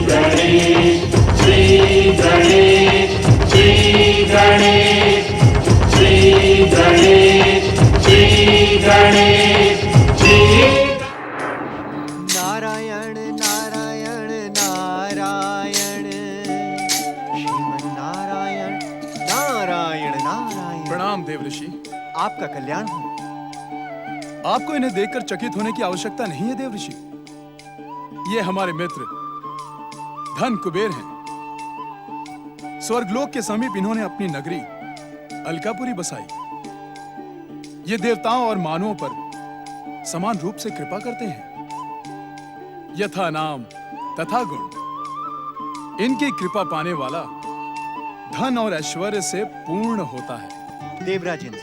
गणेश श्री गणेश श्री गणेश श्री गणेश श्री गणेश श्री नारायण नारायण नारायण श्रीमन नारायण नारायण नारायण। प्रणाम देव ऋषि। आपका कल्याण हो। आपको इन्हें देखकर चकित होने की आवश्यकता नहीं है देव ऋषि। ये हमारे मित्र धन कुबेर हैं। स्वर्गलोक के समीप इन्होंने अपनी नगरी अलकापुरी बसाई। ये देवताओं और मानवों पर समान रूप से कृपा करते हैं। यथा नाम तथा गुण। इनकी कृपा पाने वाला धन और ऐश्वर्य से पूर्ण होता है। देवराजेंद्र,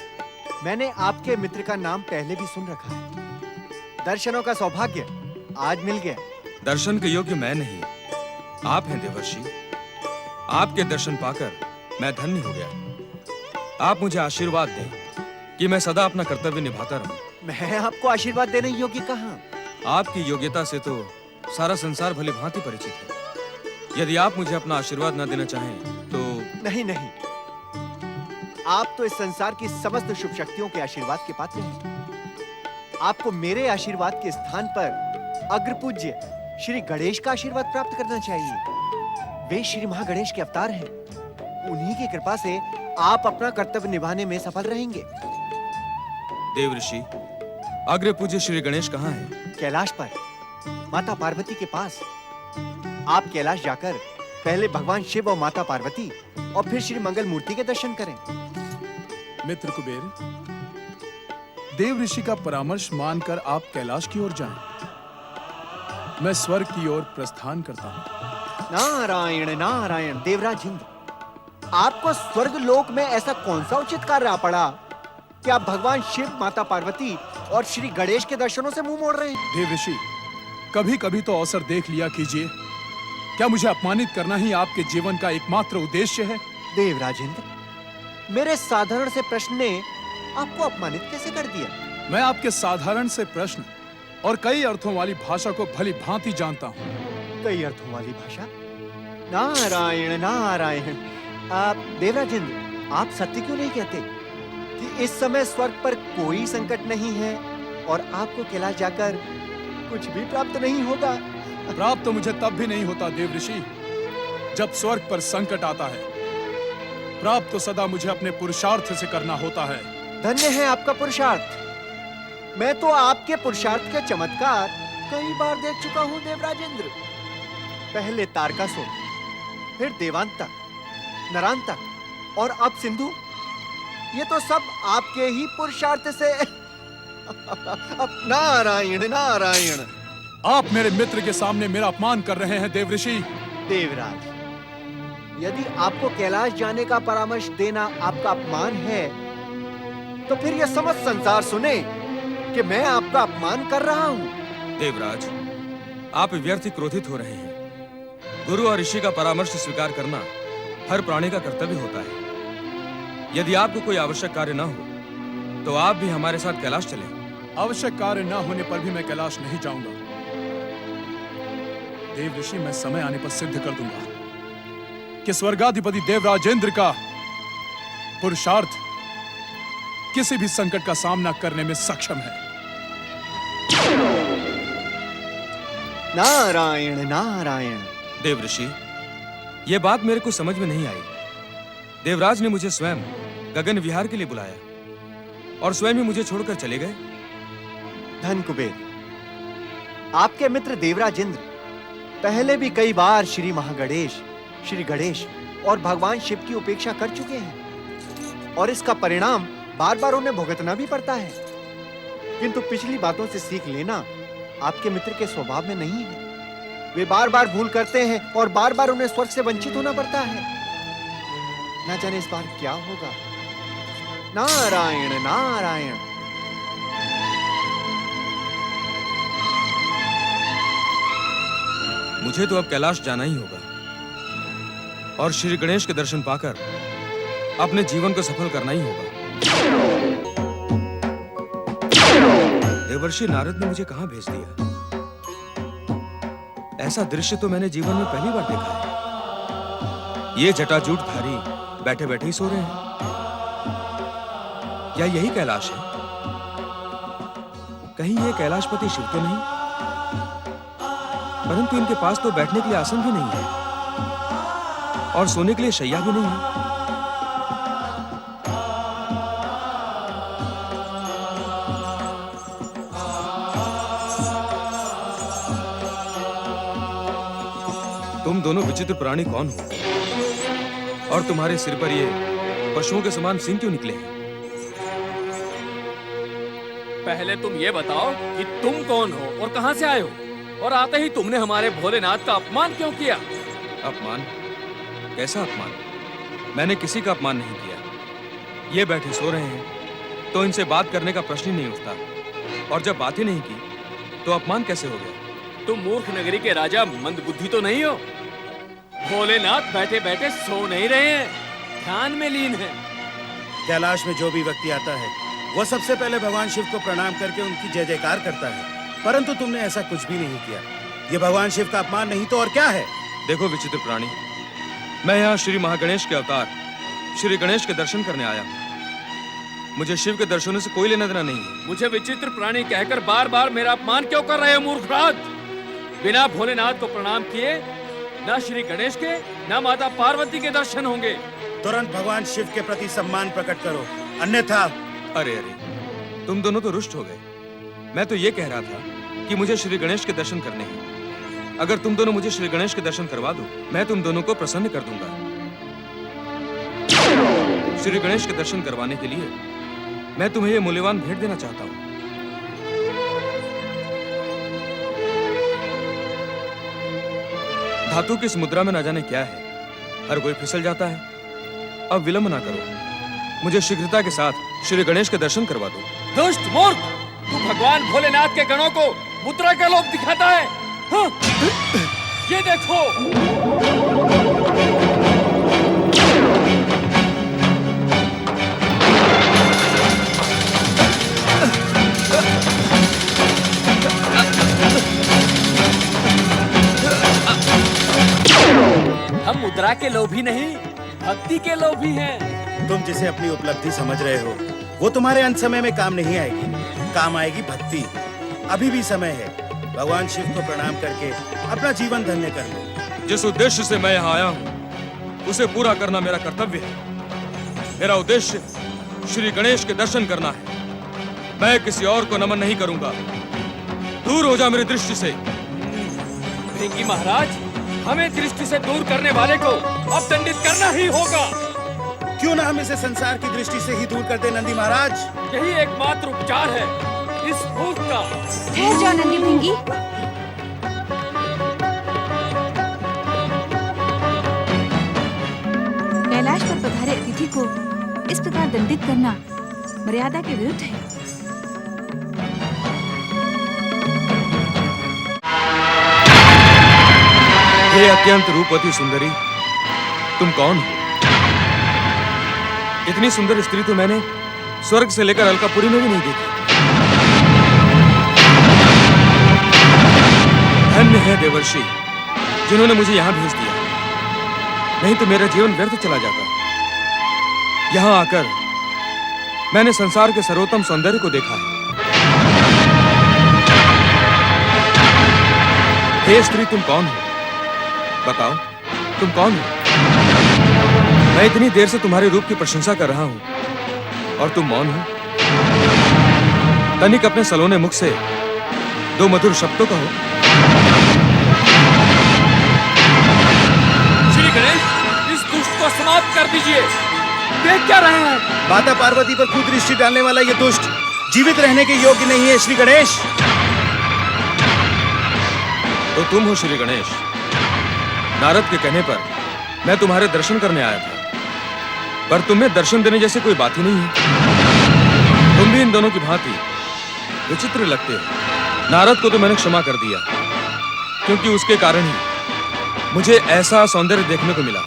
मैंने आपके मित्र का नाम पहले भी सुन रखा है। दर्शनों का सौभाग्य आज मिल गया। दर्शन के योग्य मैं नहीं, आप हैं देवर्षि। आपके दर्शन पाकर मैं धन्य हो गया। आप मुझे आशीर्वाद दें कि मैं सदा अपना कर्तव्य निभाता रहूं। मैं आपको आशीर्वाद देने योग्य कहाँ? आपकी योग्यता से तो सारा संसार भली भांति परिचित है। यदि आप मुझे अपना आशीर्वाद न देना चाहें तो नहीं नहीं, आप तो इस संसार की समस्त शुभ शक्तियों के आशीर्वाद के पात्र हैं। आपको मेरे आशीर्वाद के स्थान पर अग्रपूज्य श्री गणेश का आशीर्वाद प्राप्त करना चाहिए। वे श्री महागणेश के अवतार हैं। उन्हीं की कृपा से आप अपना कर्तव्य निभाने में सफल रहेंगे। देव ऋषि, अग्र पूज्य श्री गणेश कहाँ हैं? कैलाश पर, माता पार्वती के पास। आप कैलाश जाकर पहले भगवान शिव और माता पार्वती और फिर श्री मंगल मूर्ति के दर्शन करें। मित्र कुबेर, देव ऋषि का परामर्श मानकर आप कैलाश की ओर जाएं। मैं स्वर्ग की ओर प्रस्थान करता हूं। नारायण नारायण। देवराज इंद्र, आपको स्वर्ग लोक में ऐसा कौन सा उचित कार्य आ पड़ा कि आप भगवान शिव, माता पार्वती और श्री गणेश के दर्शनों से मुंह मोड़ रहे हैं? देव ऋषि, कभी कभी तो अवसर देख लिया कीजिए। क्या मुझे अपमानित करना ही आपके जीवन का एकमात्र उद्देश्य है? देवराज इंद्र, मेरे साधारण से प्रश्न ने आपको अपमानित कैसे कर दिया? मैं आपके साधारण से प्रश्न और कई अर्थों वाली भाषा को भली भांति जानता हूँ। कई अर्थों वाली भाषा? नारायण नारायण। आप देवराज इंद्र, आप सत्य क्यों नहीं कहते कि इस समय स्वर्ग पर कोई संकट नहीं है और आपको कैलाश जाकर कुछ भी प्राप्त नहीं होगा? प्राप्त तो मुझे तब भी नहीं होता देव ऋषि जब स्वर्ग पर संकट आता है। प्राप्त तो सदा मुझे अपने पुरुषार्थ से करना होता है। धन्य है आपका पुरुषार्थ। मैं तो आपके पुरुषार्थ के चमत्कार कई बार देख चुका हूं देवराजेंद्र। पहले तारकासुर, फिर देवांतक, नरांतक और अब सिंधु। ये तो सब आपके ही पुरुषार्थ से। नारायण नारायण। आप मेरे मित्र के सामने मेरा अपमान कर रहे हैं देव ऋषि। देवराज, यदि आपको कैलाश जाने का परामर्श देना आपका अपमान है तो फिर यह समस्त संसार सुने कि मैं आपका अपमान कर रहा हूं। देवराज, आप व्यर्थ ही क्रोधित हो रहे हैं। गुरु और ऋषि का परामर्श स्वीकार करना हर प्राणी का कर्तव्य होता है। यदि आपको कोई आवश्यक कार्य न हो तो आप भी हमारे साथ कैलाश चलें। आवश्यक कार्य न होने पर भी मैं कैलाश नहीं जाऊंगा। देव ऋषि, मैं समय आने पर सिद्ध कर दूंगा कि स्वर्गाधिपति देवराजेंद्र का पुरुषार्थ किसी भी संकट का सामना करने में सक्षम है। नारायण नारायण। देव ऋषि, यह बात मेरे को समझ में नहीं आई। देवराज ने मुझे स्वयं गगन विहार के लिए बुलाया और स्वयं ही मुझे छोड़कर चले गए। धन कुबेर, आपके मित्र देवराजेंद्र पहले भी कई बार श्री महागणेश, श्री गणेश और भगवान शिव की उपेक्षा कर चुके हैं और इसका परिणाम बार बार उन्हें भुगतना भी पड़ता है। किंतु पिछली बातों से सीख लेना आपके मित्र के स्वभाव में नहीं है। वे बार बार भूल करते हैं और बार बार उन्हें स्वर्ग से वंचित होना पड़ता है। ना जाने इस बार क्या होगा। नारायण नारायण। मुझे तो अब कैलाश जाना ही होगा और श्री गणेश के दर्शन पाकर अपने जीवन को सफल करना ही होगा। देवर्षि नारद ने मुझे कहां भेज दिया? ऐसा दृश्य तो मैंने जीवन में पहली बार देखा है। ये जटाजूटधारी बैठे बैठे ही सो रहे हैं। क्या यही कैलाश है? कहीं ये कैलाशपति शिव तो नहीं? परंतु इनके पास तो बैठने के लिए आसन भी नहीं है और सोने के लिए शैया भी नहीं है। तुम दोनों विचित्र प्राणी कौन हो? और तुम्हारे सिर पर ये पशुओं के समान सिंह क्यों निकले हैं? पहले तुम ये बताओ कि तुम कौन हो और कहां से आए हो, और आते ही तुमने हमारे भोलेनाथ का अपमान क्यों किया? अपमान? कैसा अपमान? मैंने किसी का अपमान नहीं किया। ये बैठे सो रहे हैं तो इनसे बात करने का प्रश्न ही नहीं उठता, और जब बात ही नहीं की तो अपमान कैसे हो गया? तुम मूर्ख नगरी के राजा मंदबुद्धि तो नहीं हो? भोलेनाथ बैठे बैठे सो नहीं रहे हैं, ध्यान में लीन है। कैलाश में जो भी व्यक्ति आता है वो सबसे पहले भगवान शिव को प्रणाम करके उनकी जय जयकार करता है, परंतु तुमने ऐसा कुछ भी नहीं किया। ये भगवान शिव का अपमान नहीं तो और क्या है? देखो विचित्र प्राणी, मैं यहाँ श्री महागणेश के अवतार श्री गणेश के दर्शन करने आया हूँ। मुझे शिव के दर्शनों से कोई लेना देना नहीं है। मुझे विचित्र प्राणी कहकर बार बार मेरा अपमान क्यों कर रहे हो मूर्खराज? बिना भोलेनाथ को प्रणाम किए ना श्री गणेश के ना माता पार्वती के दर्शन होंगे। तुरंत भगवान शिव के प्रति सम्मान प्रकट करो, अन्यथा। अरे अरे, तुम दोनों तो रुष्ट हो गए। मैं तो ये कह रहा था कि मुझे श्री गणेश के दर्शन करने हैं। अगर तुम दोनों मुझे श्री गणेश के दर्शन करवा दो, मैं तुम दोनों को प्रसन्न कर दूंगा। श्री गणेश के दर्शन करवाने के लिए मैं तुम्हें ये मूल्यवान भेंट देना चाहता हूँ। धातु की इस मुद्रा में न जाने क्या है, हर कोई फिसल जाता है। अब विलंब ना करो, मुझे शीघ्रता के साथ श्री गणेश के दर्शन करवा दो। दुष्ट मूर्ख, तू भगवान भोलेनाथ के गणों को मुद्रा का लोभ दिखाता है। हाँ? ये देखो, हम मुद्रा के लोभी नहीं, भक्ति के लोभी हैं। तुम जिसे अपनी उपलब्धि समझ रहे हो वो तुम्हारे अंत समय में काम नहीं आएगी, काम आएगी भक्ति। अभी भी समय है, भगवान शिव को प्रणाम करके अपना जीवन धन्य कर लो। जिस उद्देश्य से मैं यहाँ आया हूँ उसे पूरा करना मेरा कर्तव्य है। मेरा उद्देश्य श्री गणेश के दर्शन करना है। मैं किसी और को नमन नहीं करूंगा। दूर हो जा मेरी दृष्टि से। भृंगी महाराज, हमें दृष्टि से दूर करने वाले को अब दंडित करना ही होगा। क्यों ना हम इसे संसार की दृष्टि से ही दूर कर दे नंदी महाराज? यही एकमात्र उपचार है इस भूत का। ठहर जाओ नंदी भृंगी। कैलाश पर पधारे अतिथि को इस प्रकार दंडित करना मर्यादा के विरुद्ध है। हे अत्यंत रूपवती सुंदरी, तुम कौन हो? इतनी सुंदर स्त्री तो मैंने स्वर्ग से लेकर अलकापुरी में भी नहीं देखी। धन्य है देवर्षि जिन्होंने मुझे यहाँ भेज दिया, नहीं तो मेरा जीवन व्यर्थ चला जाता। यहाँ आकर मैंने संसार के सर्वोत्तम सौंदर्य को देखा है। हे स्त्री, तुम कौन हो? बताओ, तुम कौन हो? मैं इतनी देर से तुम्हारे रूप की प्रशंसा कर रहा हूं और तुम मौन हो। तनिक अपने सलोने मुख से दो मधुर शब्दों कहो। श्री गणेश, इस दुष्ट को समाप्त कर दीजिए। देख क्या रहे हैं? माता पार्वती पर कुदृष्टि डालने वाला ये दुष्ट जीवित रहने के योग्य नहीं है। श्री गणेश, तो तुम हो श्री गणेश। नारद के कहने पर मैं तुम्हारे दर्शन करने आया था, पर तुम्हें दर्शन देने जैसे कोई बात ही नहीं है। तुम भी इन दोनों की भांति विचित्र लगते हो। नारद को तो मैंने क्षमा कर दिया, क्योंकि उसके कारण ही मुझे ऐसा सौंदर्य देखने को मिला।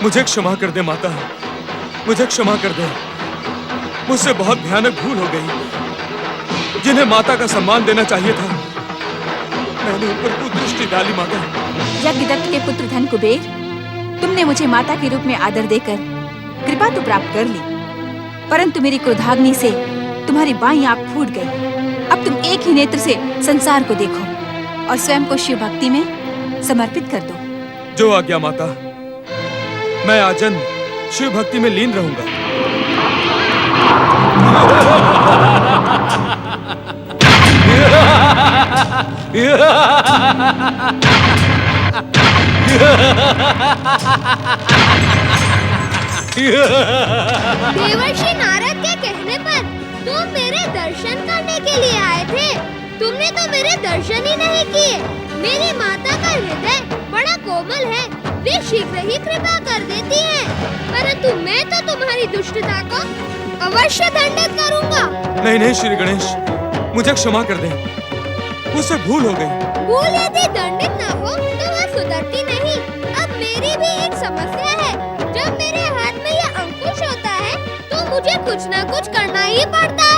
मुझे क्षमा कर दे माता, मुझे क्षमा कर दे। मुझसे बहुत भयानक भूल हो गई। जिन्हें माता का सम्मान देना चाहिए था, मैंने उन पर कुदृष्टि डाली माता। यज्ञदत्त के पुत्र धन कुबेर, तुमने मुझे माता के रूप में आदर देकर कृपा तो प्राप्त कर ली, परंतु मेरी क्रोधाग्नि से तुम्हारी बाईं आंख फूट गई। अब तुम एक ही नेत्र से संसार को देखो और स्वयं को शिव भक्ति में समर्पित कर दो। जो आज्ञा माता, मैं आजन्म शिव भक्ति में लीन रहूंगा। देवर्षि नारद के कहने पर तुम मेरे दर्शन करने के लिए आए थे। तुमने तो मेरे दर्शन ही नहीं किए। मेरी माता का हृदय बड़ा कोमल है, वे शीघ्र ही कृपा कर देती हैं। परंतु मैं तो तुम्हारी दुष्टता को अवश्य दंडित करूंगा। नहीं नहीं श्री गणेश, मुझे क्षमा कर दे, मुझसे भूल हो गई। भूल यदि दंडित न हो तो वह सुधरती नहीं। अब मेरी भी एक समस्या है। जब मेरे हाथ में यह अंकुश होता है तो मुझे कुछ न कुछ करना ही पड़ता है।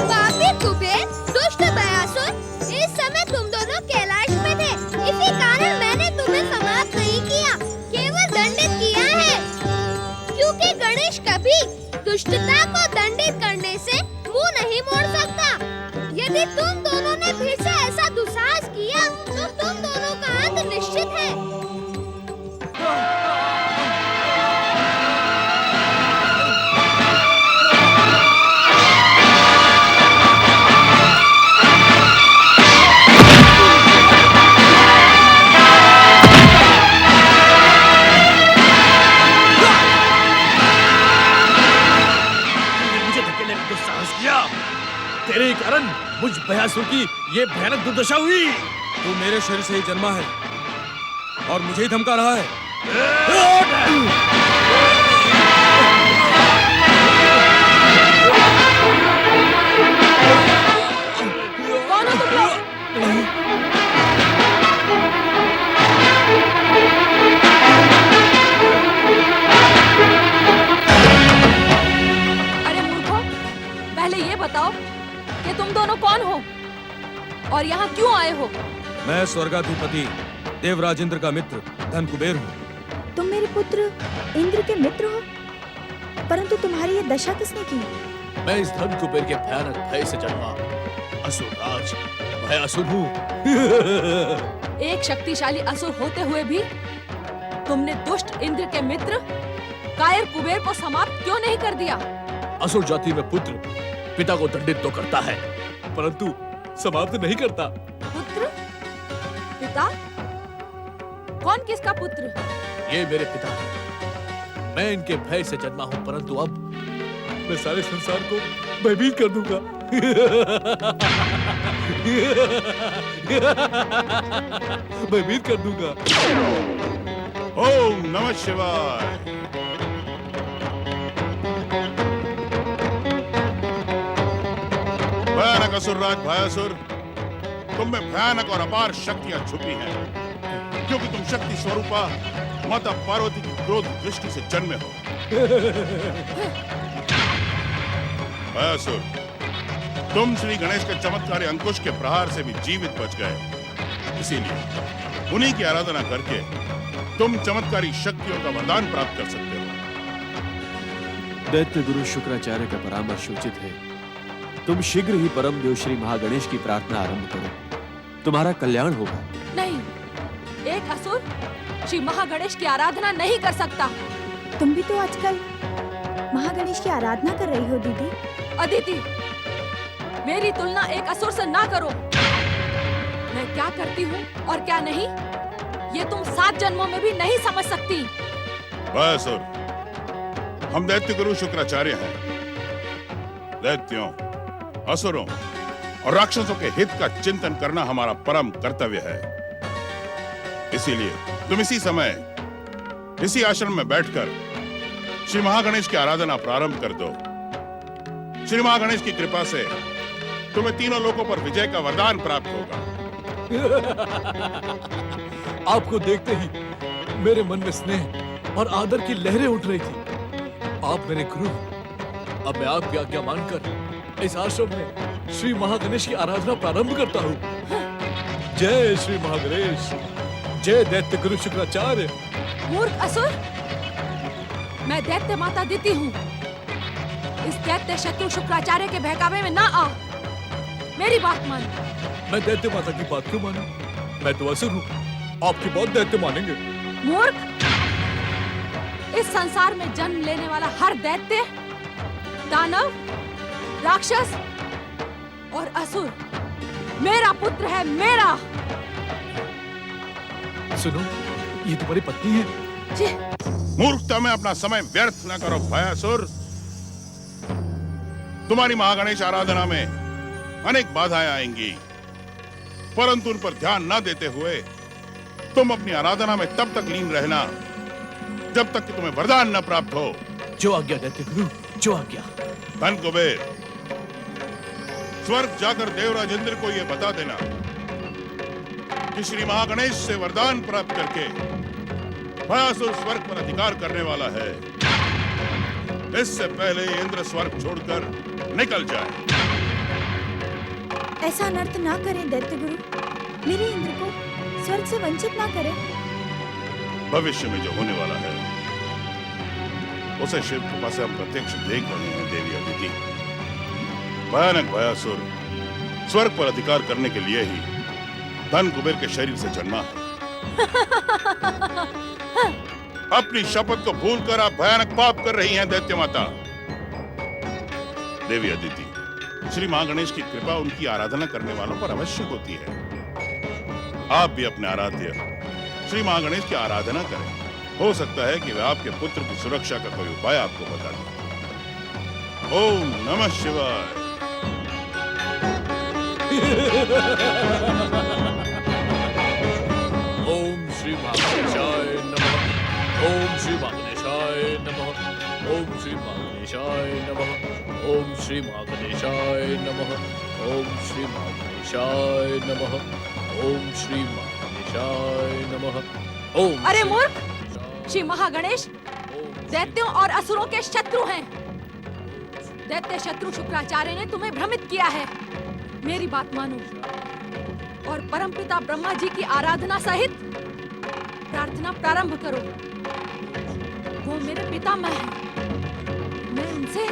पापी कुबेर, दुष्ट बयासुर, इस समय तुम दोनों कैलाश में थे। इसी कारण मैंने तुम्हें समाप्त नहीं किया, केवल दंडित किया है। क्योंकि गणेश कभी दुष्टता को दंडित करने से मुंह नहीं मोड़ सकता। यदि तुम दोनों ने फिर से ऐसा दुस्साहस किया तो तुम दोनों का अंत निश्चित है। तेरे कारण मुझ भयासुर की ये भयानक दुर्दशा हुई। तू मेरे शरीर से ही जन्मा है और मुझे ही धमका रहा है। कौन हो तुम लोग? अरे मूर्खों, पहले ये बताओ कि तुम दोनों कौन हो और यहाँ क्यों आए हो? मैं स्वर्गाधिपति देवराज इंद्र का मित्र धन कुबेर हूँ। तुम मेरे पुत्र इंद्र के मित्र हो, परंतु तुम्हारी ये दशा किसने की? मैं इस धन कुबेर के भयानक भय से जन्मा असुरराज भयासुर हूँ। एक शक्तिशाली असुर होते हुए भी तुमने दुष्ट इंद्र के मित्र कायर कुबेर को समाप्त क्यों नहीं कर दिया? असुर जाति में पुत्र पिता को दंडित तो करता है, परंतु समाप्त नहीं करता। पुत्र? पिता? कौन किसका पुत्र? ये मेरे पिता हैं। मैं इनके भय से जन्मा हूँ, परंतु अब मैं सारे संसार को भयभीत कर दूंगा। भयभीत कर दूंगा। ओम नमः शिवाय। भयानक असुरराज भयासुर, तुम में भयानक और अपार शक्तियां छुपी हैं, क्योंकि तुम शक्ति स्वरूपा माता पार्वती की क्रोध दृष्टि से जन्मे हो। भयासुर, तुम श्री गणेश के चमत्कारी अंकुश के प्रहार से भी जीवित बच गए। इसीलिए उन्हीं की आराधना करके तुम चमत्कारी शक्तियों का वरदान प्राप्त कर सकते हो। दैत्य गुरु शुक्राचार्य का परामर्श उचित है। तुम शीघ्र ही परम देव श्री महागणेश की प्रार्थना आरंभ करो, तुम्हारा कल्याण होगा। नहीं, एक असुर श्री महागणेश की आराधना नहीं कर सकता। तुम भी तो आजकल महागणेश की आराधना कर रही हो दीदी। अदिति, मेरी तुलना एक असुर से ना करो। मैं क्या करती हूँ और क्या नहीं, ये तुम 7 जन्मों में भी नहीं समझ सकती। भयासुर, हम दैत्य गुरु शुक्राचार्य हैं। दैत्यों, असुरों और राक्षसों के हित का चिंतन करना हमारा परम कर्तव्य है। इसीलिए तुम इसी समय इसी आश्रम में बैठकर श्री महागणेश की आराधना प्रारंभ कर दो। श्री महागणेश की कृपा से तुम्हें तीनों लोकों पर विजय का वरदान प्राप्त होगा। आपको देखते ही मेरे मन में स्नेह और आदर की लहरें उठ रही थी। आप मेरे गुरु, अब मैं आपकी आज्ञा मानकर इस आश्रम में श्री महागणेश की आराधना प्रारंभ करता हूँ। जय श्री महागणेश, जय दैत्य गुरु शुक्राचार्य। मूर्ख असुर, मैं दैत्य माता देती हूँ। इस दैत्य शत्रु शुक्राचार्य के बहकावे में ना आ। मेरी बात मान। मैं दैत्य माता की बात क्यों मानूं? मैं तो असुर हूँ, आपकी बात दैत्य मानेंगे। मूर्ख, इस संसार में जन्म लेने वाला हर दैत्य, दानव, राक्षस और असुर मेरा पुत्र है, मेरा। सुनो, ये तुम्हारी पत्नी है। जी। मूर्खता में अपना समय व्यर्थ न करो भयासुर। तुम्हारी महागणेश आराधना में अनेक बाधाएं आएंगी, परंतु उन पर ध्यान न देते हुए तुम अपनी आराधना में तब तक लीन रहना जब तक कि तुम्हें वरदान न प्राप्त हो। जो आज्ञा दैत्य गुरु, जो आज्ञा। धन कुबेर, स्वर्ग जाकर देवराज इंद्र को यह बता देना कि श्री महागणेश से वरदान प्राप्त करके भयासुर स्वर्ग पर अधिकार करने वाला है। इससे पहले इंद्र स्वर्ग छोड़कर निकल जाए। ऐसा अनर्थ ना करें दैत्य गुरु, मेरे इंद्र को स्वर्ग से वंचित ना करें। भविष्य में जो होने वाला है उसे शिव कृपा से हम प्रत्यक्ष देख रहे हैं देवी अदिति। भयानक भयासुर स्वर्ग पर अधिकार करने के लिए ही धन कुबेर के शरीर से जन्मा है। अपनी शपथ को भूलकर आप भयानक पाप कर रही हैं दैत्य माता। देवी अदिति, श्री महागणेश की कृपा उनकी आराधना करने वालों पर अवश्य होती है। आप भी अपने आराध्य श्री महागणेश की आराधना करें। हो सकता है कि वे आपके पुत्र की सुरक्षा का कोई उपाय आपको बता दें। ओम नमः शिवाय। ओम श्री महागणेशाय नमः। ओम श्री महागणेशाय नमः। ओम श्री महागणेशाय नमः। ओम श्री महागणेशाय नमः। ओम श्री महागणेशाय नमः। ओम श्री महागणेशाय नमः। ओम। अरे मूर्ख, श्री महागणेश दैत्यों और असुरों के शत्रु हैं। दैत्य शत्रु शुक्राचार्य ने तुम्हें भ्रमित किया है। मेरी बात मानो और परमपिता ब्रह्मा जी की आराधना सहित प्रार्थना प्रारंभ करो। वो मेरे पितामह हैं। मैं उनसे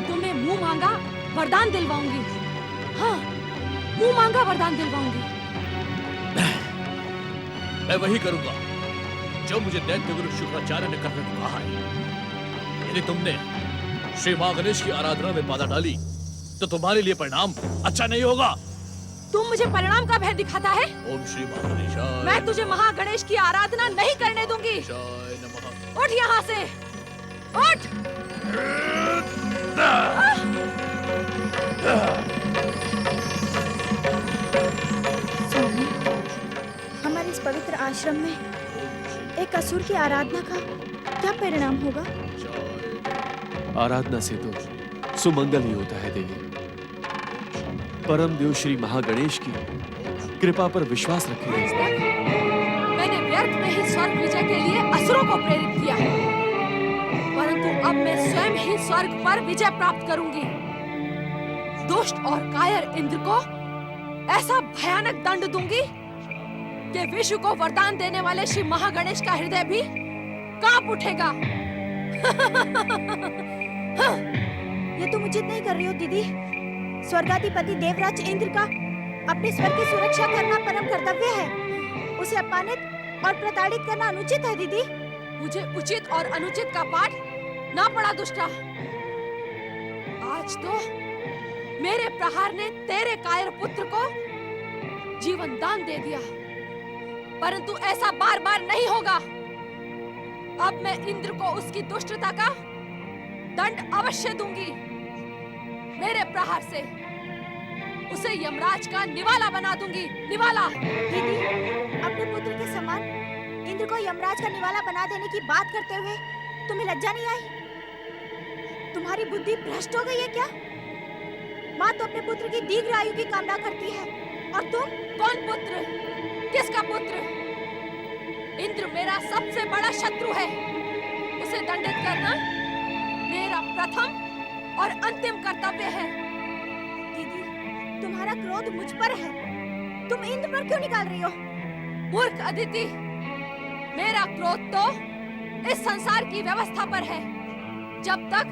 तुम्हें मुंह मांगा वरदान दिलवाऊंगी। हाँ, मुंह मांगा वरदान दिलवाऊंगी। मैं वही करूंगा जो मुझे दैत्य गुरु शुक्राचार्य ने करने को कहा है। यदि तुमने श्री महागणेश की आराधना में बाधा डाली तो तुम्हारे लिए परिणाम अच्छा नहीं होगा। तुम मुझे परिणाम का भय दिखाता है। ओम श्री महागणेशाय। मैं तुझे महागणेश की आराधना नहीं करने दूंगी। उठ यहाँ से, उठ। स्वामी, हमारे इस पवित्र आश्रम में एक असुर की आराधना का क्या परिणाम होगा? आराधना से तो सुमंगल ही होता है देवी। परम देव श्री महागणेश की कृपा पर विश्वास रखिए। मैंने व्यर्थ में ही स्वर्ग विजय के लिए असुरों को प्रेरित किया है, परंतु अब मैं स्वयं ही स्वर्ग पर विजय प्राप्त करूंगी। दुष्ट और कायर इंद्र को ऐसा भयानक दंड दूंगी कि विश्व को वरदान देने वाले श्री महागणेश का हृदय भी कांप उठेगा। ये तुम उचित नहीं कर रही हो दीदी। स्वर्गाधिपति देवराज इंद्र का अपने स्वर्ग की सुरक्षा करना परम कर्तव्य है। उसे अपमानित और प्रताड़ित करना अनुचित है दीदी। मुझे उचित और अनुचित का पाठ ना पड़ा दुष्टा। आज तो मेरे प्रहार ने तेरे कायर पुत्र को जीवन दान दे दिया, परंतु ऐसा बार बार नहीं होगा। अब मैं इंद्र को उसकी दुष्टता का दंड अवश्य दूंगी। मेरे प्रहार से उसे यमराज का निवाला बना दूंगी। निवाला। दीदी, अपने पुत्र के समान इंद्र को यमराज का निवाला बना देने की बात करते हुए तुम्हें लज्जा नहीं आई? तुम्हारी बुद्धि भ्रष्ट हो गई है क्या? माँ तो अपने पुत्र की दीर्घ आयु की कामना करती है, और तुम? कौन पुत्र? किसका पुत्र? इंद्र मेरा सबसे बड़ा शत्रु है। उसे दंडित करना मेरा प्रथम और अंतिम कर्तव्य है। दीदी, तुम्हारा क्रोध मुझ पर है, तुम इंद्र पर क्यों निकाल रही हो? मूर्ख अदिति, मेरा क्रोध तो इस संसार की व्यवस्था पर है। जब तक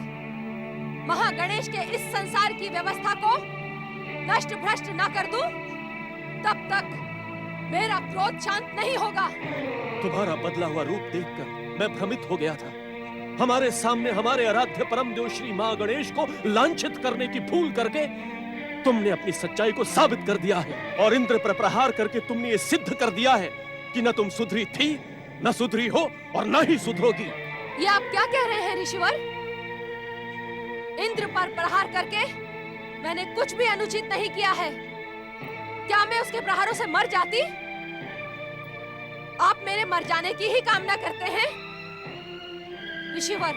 महागणेश के इस संसार की व्यवस्था को नष्ट भ्रष्ट न कर दूं, तब तक मेरा क्रोध शांत नहीं होगा। तुम्हारा बदला हुआ रूप देखकर मैं भ्रमित हो गया था। हमारे सामने हमारे आराध्य परम देव श्री महागणेश को लांछित करने की भूल करके तुमने अपनी सच्चाई को साबित कर दिया है, और इंद्र पर प्रहार करके तुमने ये सिद्ध कर दिया है कि न तुम सुधरी थी, न सुधरी हो, और न ही सुधरोगी। ये आप क्या कह रहे हैं ऋषिवर? इंद्र पर प्रहार करके मैंने कुछ भी अनुचित नहीं किया है। क्या मैं उसके प्रहारों से मर जाती? आप मेरे मर जाने की ही कामना करते हैं? ऋषिवर,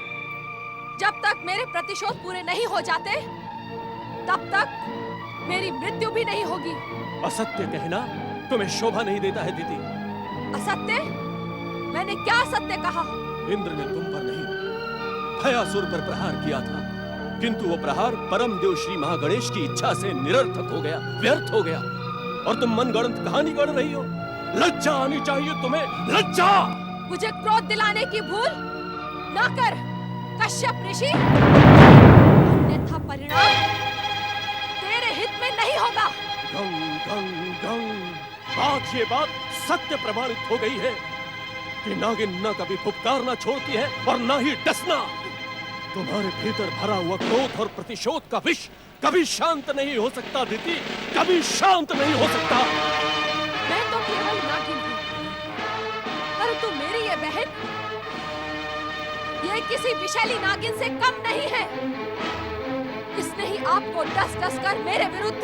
जब तक मेरे प्रतिशोध पूरे नहीं हो जाते, तब तक मेरी मृत्यु भी नहीं होगी। असत्य कहना तुम्हें शोभा नहीं देता है दीदी। असत्य? मैंने क्या असत्य कहा? इंद्र ने तुम पर नहीं, भयासुर पर प्रहार किया था, किंतु वो प्रहार परम देव श्री महागणेश की इच्छा से निरर्थक हो गया, व्यर्थ हो गया, और तुम मनगढ़ंत कहानी गढ़ रही हो। लज्जा आनी चाहिए तुम्हें, लज्जा! मुझे क्रोध दिलाने की भूल ना कर कश्यप ऋषि, अन्यथा परिणाम तेरे हित में नहीं होगा। गंग गंग गंग। आज ये बात सत्य प्रमाणित हो गई है कि नागिन न कभी फुफकारना छोड़ती है और न ही डसना। तुम्हारे भीतर भरा हुआ क्रोध और प्रतिशोध का विष कभी शांत नहीं हो सकता दीदी, कभी शांत नहीं हो सकता। मैं तो केवल नागिन हूँ, परंतु मेरी ये बहन, ये किसी विषैली नागिन से कम नहीं है। इसने ही आपको डस डस कर मेरे विरुद्ध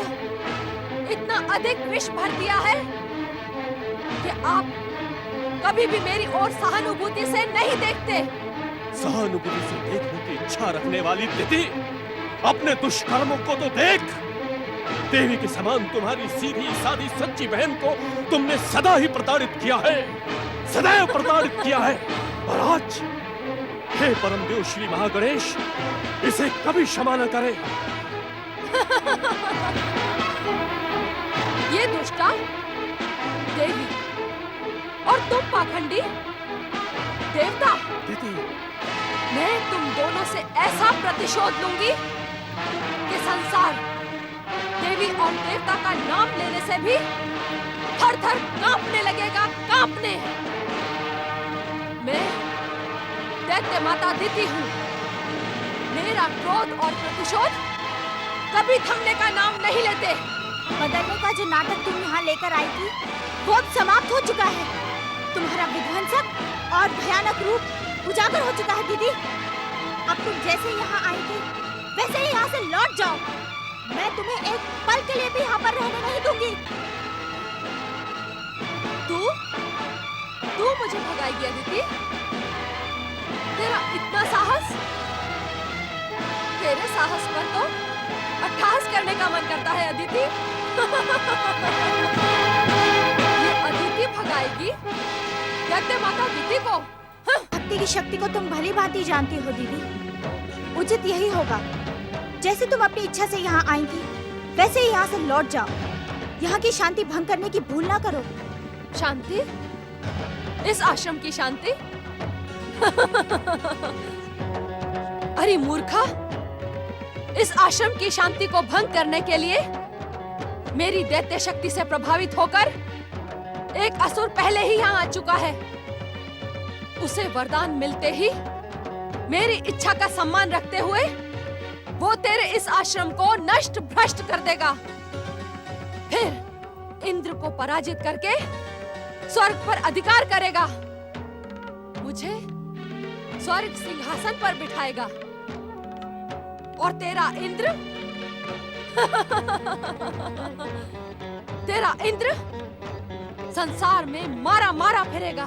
इतना अधिक विष भर दिया है कि आप कभी भी मेरी ओर सहानुभूति से नहीं देखते। सहानुभूति से देखने की इच्छा रखने वाली दीदी, अपने दुष्कर्मों को तो देख। देवी के समान तुम्हारी सीधी सादी सच्ची बहन को तुमने सदा ही प्रताड़ित किया है, सदैव प्रताड़ित किया है, और आज हे परम देव श्री महागणेश इसे कभी क्षमा न करे। ये दुष्टा देवी और तुम पाखंडी देवता, दीदी मैं तुम दोनों से ऐसा प्रतिशोध लूंगी कि संसार देवी और देवता का नाम लेने से भी थर थर कांपने लगेगा, कांपने। मैं दैत्य माता दिति हूँ। मेरा क्रोध और प्रतिशोध कभी थमने का नाम नहीं लेते। बदलने का जो नाटक तुम यहाँ लेकर आई थी, वो अब समाप्त हो चुका है। तुम्हारा विध्वंसक और भयानक रूप उजागर हो चुका है दीदी। अब तुम जैसे यहाँ आई थी, वैसे ही यहाँ से लौट जाओ। मैं तुम्हें एक पल के लिए भी यहाँ पर रहने नहीं दूंगी। तू मुझे भगाएगी अदिति? तेरा इतना साहस? तेरे साहस पर तो अट्टहास करने का मन करता है अदिति। ये अदिति भगाएगी दैत्य माता दिति को? भक्ति की शक्ति को तुम भली भांति जानती हो दीदी। उचित यही होगा, जैसे तुम अपनी इच्छा से यहाँ आई थी, वैसे ही यहाँ से लौट जाओ। यहाँ की शांति भंग करने की भूल ना करो। शांति? इस आश्रम की शांति? अरे मूर्खा, इस आश्रम की शांति को भंग करने के लिए मेरी दैत्य शक्ति से प्रभावित होकर एक असुर पहले ही यहाँ आ चुका है। उसे वरदान मिलते ही मेरी इच्छा का सम्मान रखते हुए वो तेरे इस आश्रम को नष्ट भ्रष्ट कर देगा। फिर इंद्र को पराजित करके स्वर्ग पर अधिकार करेगा, मुझे स्वर्ग सिंहासन पर बिठाएगा, और तेरा इंद्र तेरा इंद्र संसार में मारा मारा फिरेगा,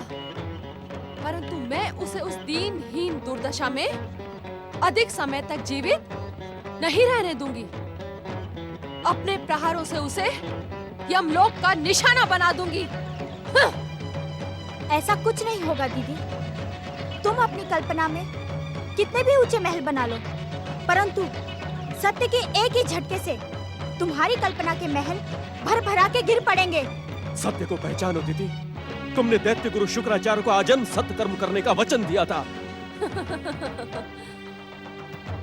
परंतु मैं उसे उस दीनहीन दुर्दशा में अधिक समय तक जीवित नहीं रहने दूंगी। अपने प्रहारों से उसे यमलोक का निशाना बना दूंगी। ऐसा कुछ नहीं होगा दीदी। तुम अपनी कल्पना में कितने भी ऊंचे महल बना लो, परंतु सत्य के एक ही झटके से तुम्हारी कल्पना के महल भर भरा के गिर पड़ेंगे। सत्य को पहचानो दीदी। तुमने दैत्य गुरु शुक्राचार्य को आजन्म सत्य कर्म करने का वचन दिया था।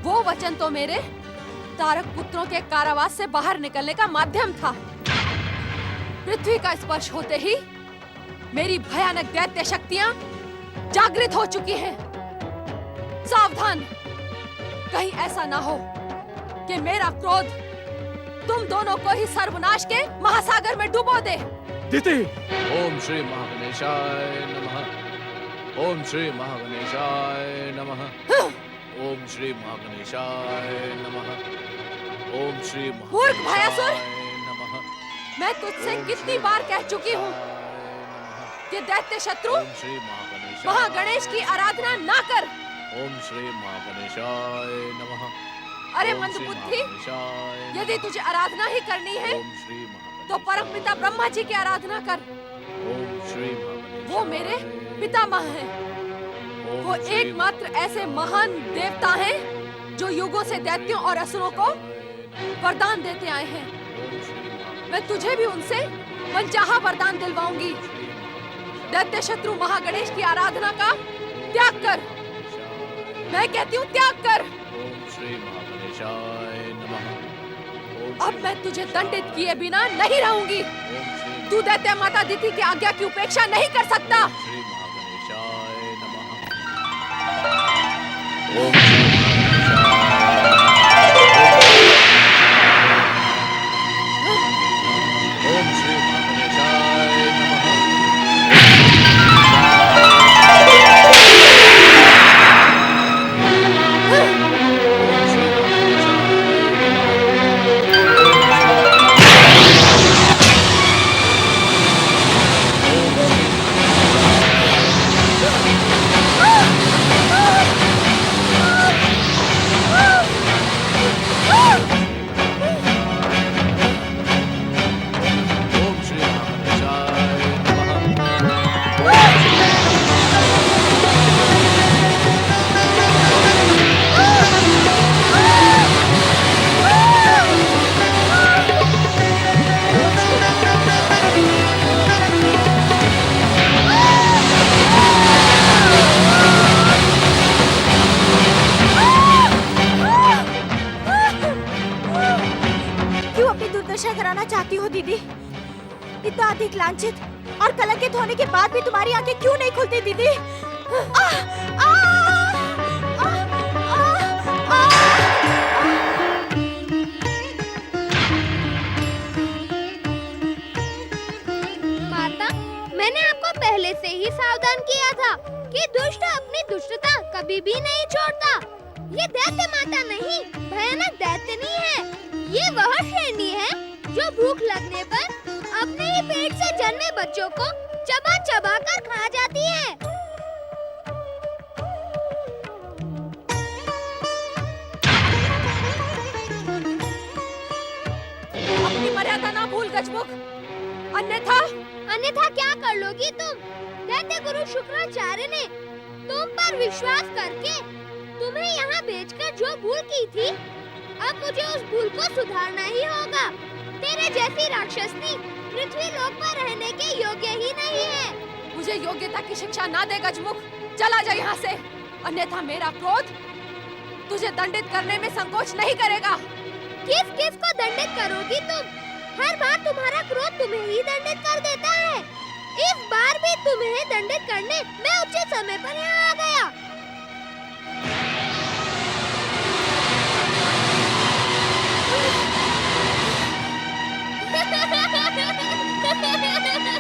वो वचन तो मेरे तारक पुत्रों के कारावास से बाहर निकलने का माध्यम था। पृथ्वी का स्पर्श होते ही मेरी भयानक दैत्य शक्तियां जागृत हो चुकी हैं। सावधान, कहीं ऐसा ना हो कि मेरा क्रोध तुम दोनों को ही सर्वनाश के महासागर में डुबो दे। दीदी। ओम श्री महागणेशाय नमः। ओम श्री महागणेशाय नमः। ओम श्री महागणेशाय नमः। ओम श्री मूर्ख भयासुर, नमः। मैं तुझसे कितनी बार कह चुकी हूँ कि दैत्य शत्रु महागणेश की आराधना ना कर। ओम श्री महागणेशाय नमः। अरे मंदबुद्धि, यदि तुझे आराधना ही करनी है तो परमपिता ब्रह्मा जी की आराधना कर। वो मेरे पितामह हैं। वो एकमात्र ऐसे महान देवता हैं जो युगों से दैत्यों और असुरों को वरदान देते आए हैं। मैं तुझे भी उनसे मनचाहा वरदान दिलवाऊंगी। दैत्य शत्रु महागणेश की आराधना का त्याग कर। मैं कहती हूँ त्याग कर। अब मैं तुझे दंडित किए बिना नहीं रहूंगी। तू दैत्य माता दिति की आज्ञा की उपेक्षा नहीं कर सकता। चाहती हो दीदी? इतना अधिक लांछित और कलंकित होने के बाद भी तुम्हारी आंखें क्यों नहीं खुलती दीदी? माता, मैंने आपको पहले से ही सावधान किया था कि दुष्ट अपनी दुष्टता कभी भी नहीं छोड़ता। ये दैत्य माता नहीं, भयानक दैत्यनी है। ये वह श्रेणी है जो भूख लगने पर अपने ही पेट से जन्मे बच्चों को चबा चबा कर खा जाती है। अपनी मर्यादा ना भूल गजमुख, अन्यथा क्या कर लोगी तुम? दैत्य गुरु शुक्राचार्य ने तुम पर विश्वास करके तुम्हें यहाँ भेजकर जो भूल की थी, अब मुझे उस भूल को सुधारना ही होगा। तेरे जैसी राक्षसनी पृथ्वी लोक पर रहने के योग्य ही नहीं है। मुझे योग्यता की शिक्षा ना दे गजमुख, चला जा यहाँ से, अन्यथा मेरा क्रोध तुझे दंडित करने में संकोच नहीं करेगा। किस किस को दंडित करोगी तुम? हर बार तुम्हारा क्रोध तुम्हें ही दंडित कर देता है। इस बार भी तुम्हें दंडित करने मैं उचित समय पर यहाँ आ गया।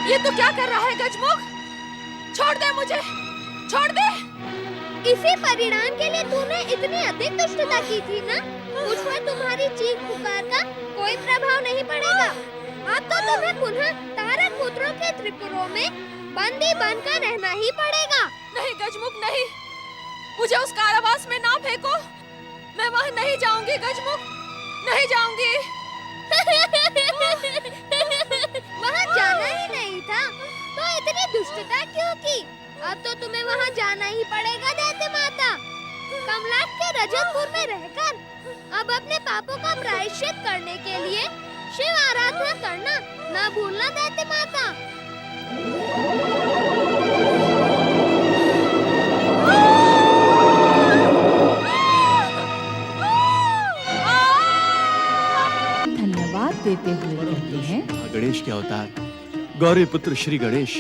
ये तो क्या कर रहा है गजमुख? छोड़ दे मुझे, छोड़ दे। इसी परिणाम के लिए तूने इतनी अधिक दुष्टता की थी ना? मुझ पर तुम्हारी चीख पुकार का अब तो तुम्हें पुनः तारक पुत्रों के त्रिपुरों में बंदी बनकर रहना ही पड़ेगा। नहीं गजमुख नहीं, मुझे उस कारावास में ना फेंको। मैं वहाँ नहीं जाऊंगी गजमुख, नहीं जाऊंगी। वहाँ जाना ही नहीं था तो इतनी दुष्टता क्यों की? अब तो तुम्हें वहाँ जाना ही पड़ेगा दैत्य माता। कमलाट के रजतपुर में रहकर अब अपने पापों का प्रायश्चित करने के लिए शिव आराधना करना न भूलना दैत्य माता। धन्यवाद देते हुए कहते हैं, गणेश के अवतार गौरी पुत्र श्री गणेश,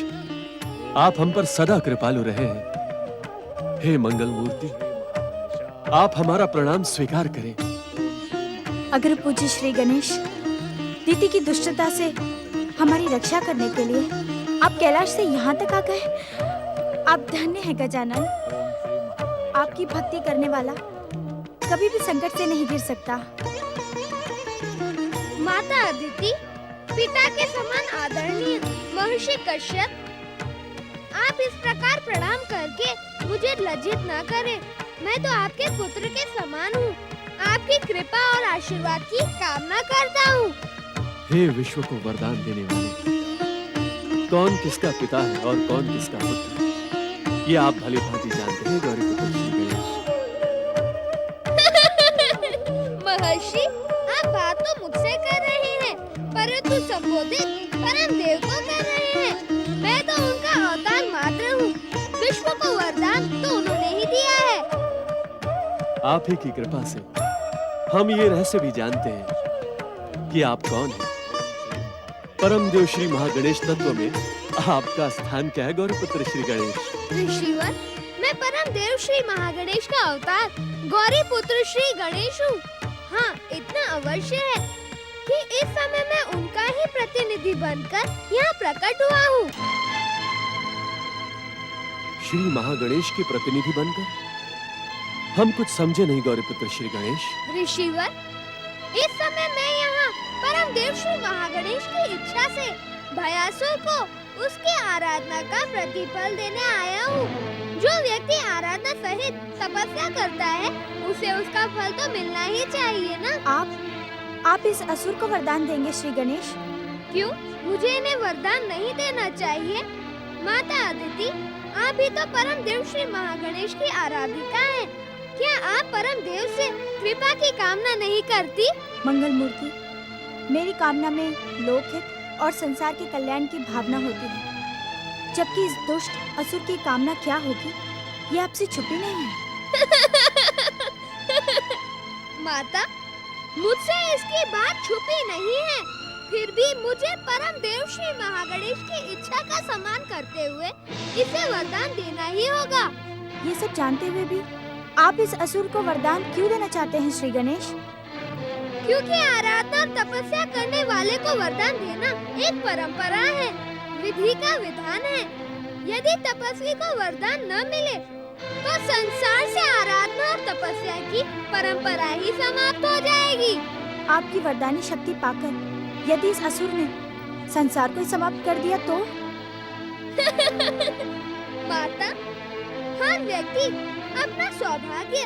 आप हम पर सदा कृपालु रहे हैं। हे मंगल मूर्ति, आप हमारा प्रणाम स्वीकार करें। अगर पूज्य श्री गणेश दीदी की दुष्टता से हमारी रक्षा करने के लिए आप कैलाश से यहाँ तक आ गए, आप धन्य हैं गजानन। आपकी भक्ति करने वाला कभी भी संकट से नहीं गिर सकता। माता अदिति, पिता के समान आदरणीय महर्षि कश्यप, आप इस प्रकार प्रणाम करके मुझे लज्जित न करें। मैं तो आपके पुत्र के समान हूँ। आपकी कृपा और आशीर्वाद की कामना करता हूँ। हे विश्व को वरदान देने वाले, कौन किसका पिता है और कौन किसका पुत्र, ये आप भली भांति जानते हैं गौरी पुत्र श्री गणेश। महर्षि, आप बात तो मुझसे कर रहे हैं, परंतु संबोधित परम देव को कर रहे हैं। मैं तो उनका अवतार मात्र हूँ। विश्व को वरदान तो उन्होंने ही दिया है। आप ही की कृपा से हम ये रहस्य भी जानते हैं कि आप कौन हैं। परम देव श्री महागणेश तत्व में आपका स्थान क्या है गौरी पुत्र श्री गणेश? ऋषिवर, मैं परम देव श्री महागणेश का अवतार गौरी पुत्र श्री गणेश हूँ। हाँ, इतना अवश्य है कि इस समय मैं उनका ही प्रतिनिधि बनकर यहाँ प्रकट हुआ हूँ। श्री महागणेश के प्रतिनिधि बनकर? हम कुछ समझे नहीं गौरी पुत्र श्री गणेश। ऋषिवर, इस समय मैं यहाँ परम देव श्री महागणेश की इच्छा से भयासुर को उसकी आराधना का प्रतिफल देने आया हूँ। जो व्यक्ति आराधना सहित तपस्या करता है, उसे उसका फल तो मिलना ही चाहिए ना। आप इस असुर को वरदान देंगे श्री गणेश? क्यों, मुझे इन्हें वरदान नहीं देना चाहिए? माता अदिति, आप भी तो परम देव श्री महागणेश की आराधिका हैं। क्या आप परम देव से कृपा की कामना नहीं करती? मंगल मूर्ति, मेरी कामना में लोकहित और संसार के कल्याण की भावना होती है, जबकि इस दुष्ट असुर की कामना क्या होगी, ये आपसे छुपी नहीं है। माता, मुझसे इसकी बात छुपी नहीं है, फिर भी मुझे परम देव श्री महागणेश की इच्छा का सम्मान करते हुए इसे वरदान देना ही होगा। ये सब जानते हुए भी आप इस असुर को वरदान क्यों देना चाहते हैं श्री गणेश? क्योंकि आराधना और तपस्या करने वाले को वरदान देना एक परंपरा है, विधि का विधान है। यदि तपस्वी को वरदान न मिले तो संसार से आराधना और तपस्या की परंपरा ही समाप्त हो जाएगी। आपकी वरदानी शक्ति पाकर यदि इस असुर ने संसार को समाप्त कर दिया तो? माता, हर व्यक्ति अपना सौभाग्य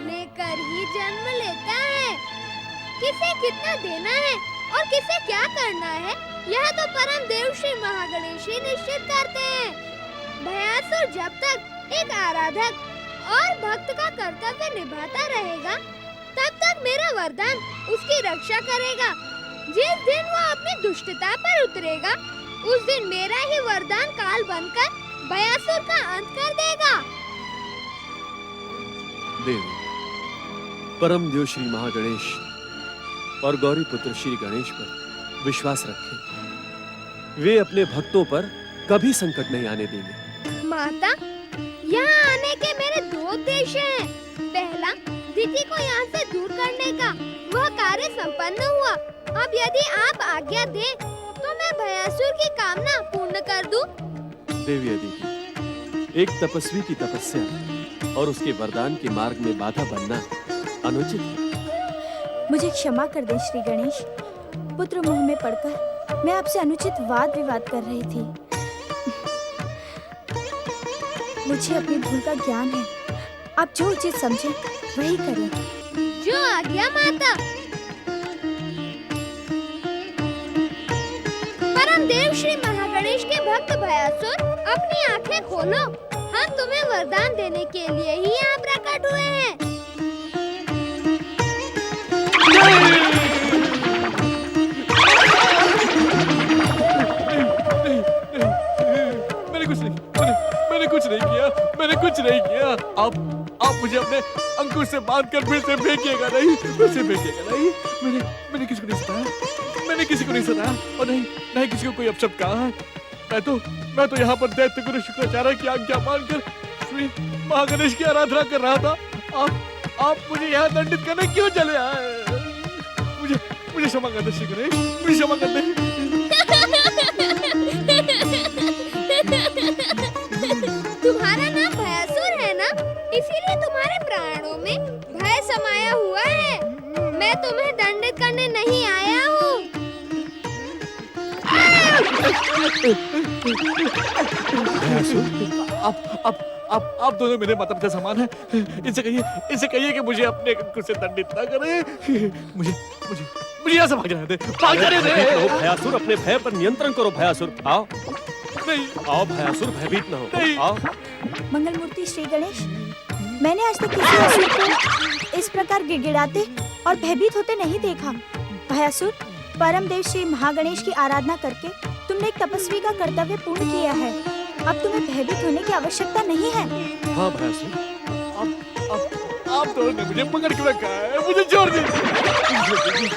लेकर ही जन्म लेता है। किसे कितना देना है और किसे क्या करना है, यह तो परम देव श्री महागणेश ही निश्चित करते हैं। भयासुर जब तक एक आराधक और भक्त का कर्तव्य निभाता रहेगा, तब तक मेरा वरदान उसकी रक्षा करेगा। जिस दिन वो अपनी दुष्टता पर उतरेगा, उस दिन मेरा ही वरदान काल बनकर भयासुर का अंत कर देगा। देवी, परम देव श्री महागणेश और गौरी पुत्र श्री गणेश पर विश्वास रखें। वे अपने भक्तों पर कभी संकट नहीं आने देंगे। माता, यहाँ आने के मेरे दो उद्देश्य हैं। पहला, दीदी को यहाँ से दूर करने का, वह कार्य संपन्न हुआ। अब यदि आप आज्ञा दें, तो मैं भयासुर की कामना पूर्ण कर दूं। देवी अदिति, एक तपस्वी की तपस्या और उसके वरदान के मार्ग में बाधा बनना अनुचित है। मुझे क्षमा कर दें श्री गणेश। पुत्र मोह में पड़कर मैं आपसे अनुचित वाद विवाद कर रही थी। मुझे अपनी भूल का ज्ञान है। आप जो उचित समझे वही करें। जो आज्ञा माता। परम देव श्री महागणेश के भक्त भयासुर, अपनी आंखें खोलो। हम तुम्हें वरदान देने के लिए ही यहाँ प्रकट हुए हैं। मैंने कुछ नहीं किया। मैंने कुछ नहीं किया। आप मुझे अपने अंकुश से बांध कर फिर से फेंकिएगा नहीं। फिर से फेंकिएगा नहीं। मैंने किसी को नहीं सताया। मैंने किसी को नहीं सताया और नहीं किसी को कोई अपशब्द कहा है। मैं तो यहाँ पर दैत्य गुरु शुक्राचार्य की आज्ञा मानकर श्री महागणेश की आराधना कर रहा था। आप मुझे यहाँ दंडित करने क्यों चले आए? मुझे क्षमा कर दे श्री गणेश, मुझे क्षमा कर दे। तुम्हारा नाम भयासुर है ना, इसीलिए तुम्हारे प्राणों में भय समाया हुआ है। मैं तुम्हें दंडित करने नहीं आया हूँ। आप दोनों मेरे माता पिता समान हैं। इनसे कहिए कि मुझे अपने अंकुश से दंडित ना करे। मुझे यहाँ से भाग जाने दे। भयासुर, अपने भय पर नियंत्रण करो। भयासुर आओ। नहीं आओ भयासुर, भयभीत न हो। आओ। मंगल मूर्ति श्री गणेश, मैंने आज तक किसी असुर को इस प्रकार गिड़गिड़ाते और भयभीत होते नहीं देखा। भयासुर, परम देव श्री महागणेश की आराधना करके तुमने एक तपस्वी का कर्तव्य पूर्ण किया है। अब तुम्हें भयभीत होने की आवश्यकता नहीं है। हाँ भयासुर, आप दोनों ने मुझे पकड़ के रखा है। मुझे छोड़ दीजिए।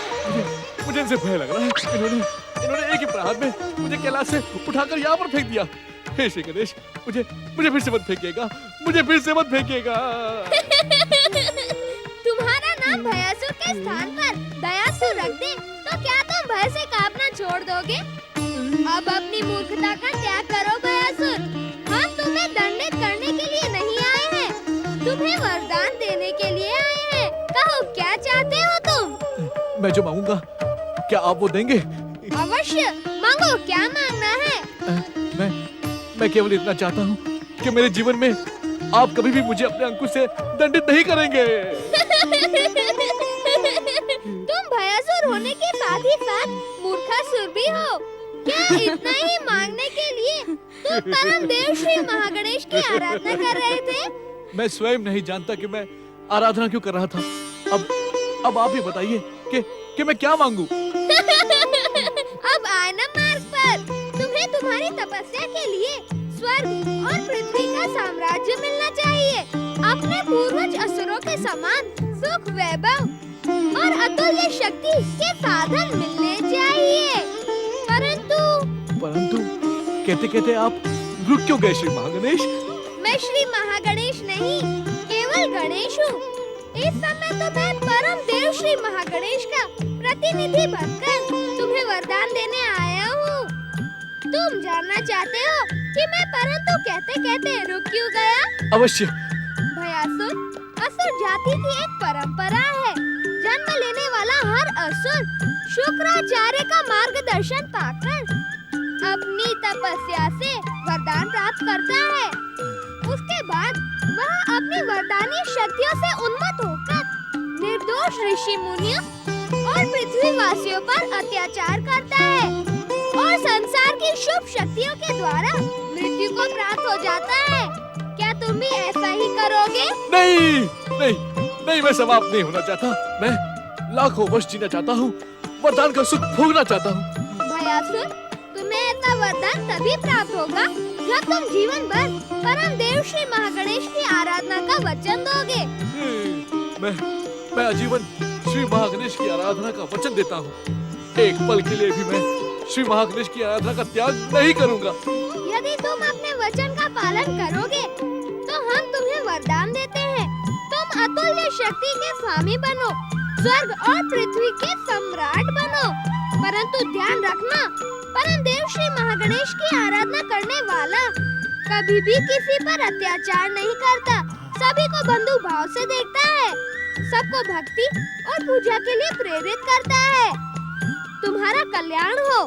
मुझे इनसे भय लग रहा है। इन्होंने एक ही प्रहार में मुझे कैलाश से उठाकर यहाँ पर फेंक दिया। हे श्री गणेश, मुझे फिर से मत फेंकिएगा। मुझे फिर से मत फेंकिएगा। तुम्हारा नाम भयासुर के स्थान पर दयासुर रख दे तो क्या तुम भय से कांपना छोड़ दोगे? अब अपनी मूर्खता का त्याग करो भयासुर। हम तुम्हें दंडित करने के लिए नहीं आए हैं, तुम्हें वरदान देने के लिए आए हैं। कहो क्या चाहते हो तुम? मैं जो मांगूंगा क्या आप वो देंगे? अवश्य मांगो, क्या मांगना है? मैं केवल इतना चाहता हूँ कि मेरे जीवन में आप कभी भी मुझे अपने अंकुश से दंडित नहीं करेंगे। तुम भयासुर होने के साथ ही साथ मूर्खासुर भी हो। क्या इतना ही मांगने के लिए तुम परम देव श्री महागणेश की आराधना कर रहे थे? मैं स्वयं नहीं जानता कि मैं आराधना क्यों कर रहा था। अब आप ही बताइए कि मैं क्या मांगू? अब आए ना मार्ग पर। तुम्हें तुम्हारी तपस्या के लिए स्वर्ग और पृथ्वी का साम्राज्य मिलना चाहिए। अपने पूर्वज असुरों के समान सुख, वैभव और अतुल्य शक्ति के साधन मिलने चाहिए। परंतु कहते आप रुक क्यों गए श्री महागणेश? मैं श्री महागणेश नहीं, केवल गणेश हूँ। इस समय तो मैं परम देव श्री महागणेश का प्रतिनिधि बनकर तुम्हें वरदान देने आया हूँ। तुम जानना चाहते हो कि मैं परंतु कहते कहते रुक क्यों गया? अवश्य। भयासुर, असुर जाति की एक परंपरा है। जन्म लेने वाला हर असुर शुक्राचार्य का मार्गदर्शन पाकर अपनी तपस्या से वरदान प्राप्त करता है। उसके बाद वह अपनी वरदानी शक्तियों से उन्मत्त होकर निर्दोष ऋषि मुनियों और पृथ्वी वासियों पर अत्याचार करता है और संसार की शुभ शक्तियों के द्वारा मृत्यु को प्राप्त हो जाता है। क्या तुम भी ऐसा ही करोगे? नहीं, मैं समाप्त नहीं होना चाहता। मैं लाखों वर्ष जीना चाहता हूँ, वरदान का सुख भोगना चाहता हूँ। भयासुर, तुम्हें ऐसा वरदान तभी प्राप्त होगा जब तुम जीवन भर परम देव श्री महागणेश की आराधना का वचन दोगे। मैं आजीवन श्री महागणेश की आराधना का वचन देता हूँ। एक पल के लिए भी मैं श्री महागणेश की आराधना का त्याग नहीं करूँगा। यदि तुम अपने वचन का पालन करोगे तो हम तुम्हें वरदान देते हैं। तुम अतुल्य शक्ति के स्वामी बनो, स्वर्ग और पृथ्वी के सम्राट बनो। परंतु ध्यान रखना, परम देव श्री महागणेश की आराधना करने वाला कभी भी किसी पर अत्याचार नहीं करता, सभी को बंधु भाव से देखता है, सबको भक्ति और पूजा के लिए प्रेरित करता है। तुम्हारा कल्याण हो।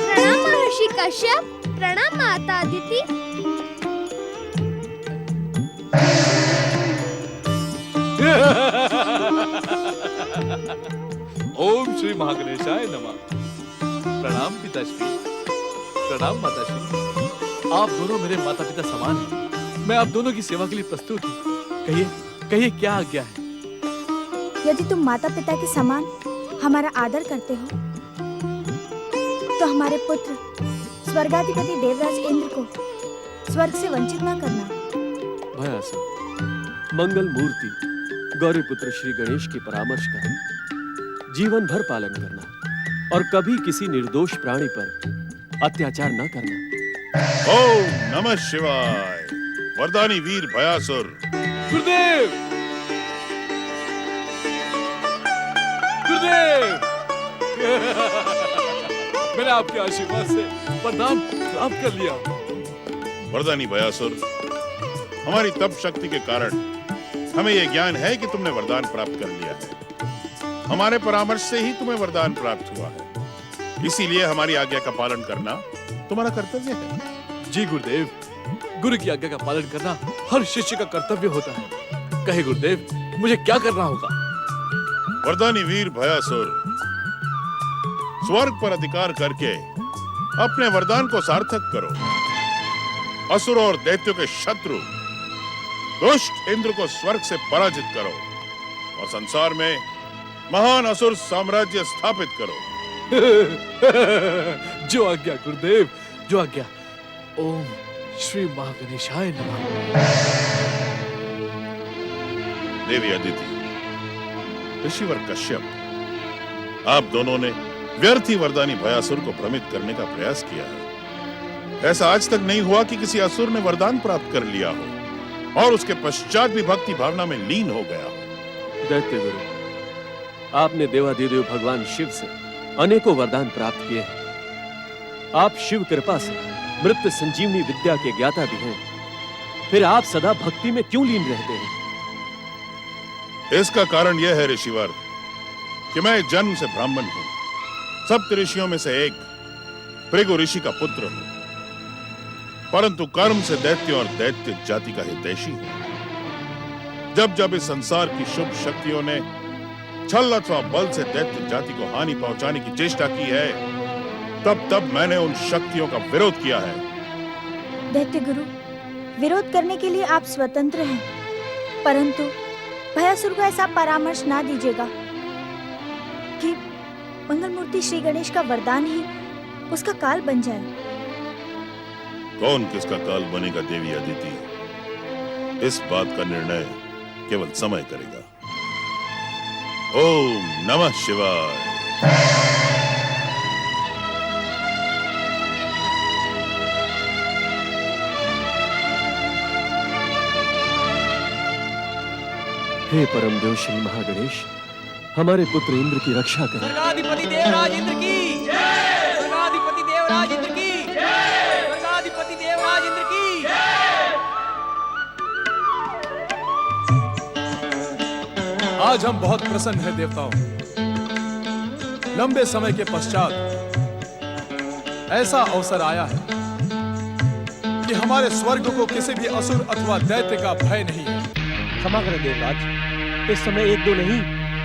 प्रणाम महर्षि कश्यप, प्रणाम माता अदिति। ओम श्री महागणेशाय नमः। प्रणाम पिताश्री, प्रणाम माताश्री। आप दोनों मेरे माता पिता समान हैं। मैं आप दोनों की सेवा के लिए प्रस्तुत हूँ। कहिए, कहिए क्या आज्ञा है? यदि तुम माता पिता के समान हमारा आदर करते हो, तो हमारे पुत्र स्वर्गाधिपति देवराज इंद्र को स्वर्ग से वंचित न करना। भयासुर, मंगल मूर्ति गौरी पुत्र श्री गणेश के परामर्श का जीवन भर पालन करना और कभी किसी निर्दोष प्राणी पर अत्याचार न करना। ओम नमः शिवाय। वरदानी वीर भयासुर। गुरुदेव, गुरुदेव, मैंने आपके आशीर्वाद से वरदान प्राप्त कर लिया। वरदानी भयासुर, हमारी तप शक्ति के कारण हमें यह ज्ञान है कि तुमने वरदान प्राप्त कर लिया है। हमारे परामर्श से ही तुम्हें वरदान प्राप्त हुआ है, इसीलिए हमारी आज्ञा का पालन करना तुम्हारा कर्तव्य है। जी गुरुदेव, गुरु की आज्ञा का पालन करना हर शिष्य का कर्तव्य होता है। कहे गुरुदेव, मुझे क्या करना होगा? वरदानी वीर भयासुर, स्वर्ग पर अधिकार करके अपने वरदान को सार्थक करो। असुर और दैत्यों के शत्रु दुष्ट इंद्र को स्वर्ग से पराजित करो और संसार में महान असुर साम्राज्य स्थापित करो। जो आज्ञा गुरुदेव, जो आज्ञा। ओम श्री महागणेशाय नमः। देवी अदिति, ऋषिवर कश्यप, आप दोनों ने व्यर्थ ही वरदानी भयासुर को भ्रमित करने का प्रयास किया है। ऐसा आज तक नहीं हुआ कि किसी असुर ने वरदान प्राप्त कर लिया हो और उसके पश्चात भी भक्ति भावना में लीन हो गया हो। दैत्य गुरु, आपने देवाधिदेव भगवान शिव से अनेकों वरदान प्राप्त किए हैं। आप शिव कृपा से मृत्यु संजीवनी विद्या के ज्ञाता भी हैं। फिर आप सदा भक्ति में क्यों लीन रहते हैं? इसका कारण यह है ऋषिवर कि मैं जन्म से ब्राह्मण हूं, सप्त ऋषियों में से एक भृगु ऋषि का पुत्र हूं, परंतु कर्म से दैत्य और दैत्य जाति का हितैषी हूं। जब जब इस संसार की शुभ शक्तियों ने छल अथवा बल से दैत्य जाति को हानि पहुंचाने की चेष्टा की है, तब तब मैंने उन शक्तियों का विरोध किया है। दैत्य गुरु, विरोध करने के लिए आप स्वतंत्र हैं, परंतु भयासुर को ऐसा परामर्श ना दीजिएगा कि मंगल मूर्ति श्री गणेश का वरदान ही उसका काल बन जाए। कौन किसका काल बनेगा देवी अदिति, इस बात का निर्णय केवल समय करेगा। ओम नमः शिवाय। हे परम देव श्री महागणेश, हमारे पुत्र इंद्र की रक्षा करें। स्वर्गाधिपति देवराज इंद्र की जय। स्वर्गाधिपति देवराज इंद्र की जय। स्वर्गाधिपति देवराज इंद्र की जय। आज हम बहुत प्रसन्न हैं देवताओं। लंबे समय के पश्चात ऐसा अवसर आया है कि हमारे स्वर्ग को किसी भी असुर अथवा दैत्य का भय नहीं है। क्षमा करें देवराज, इस समय एक दो नहीं,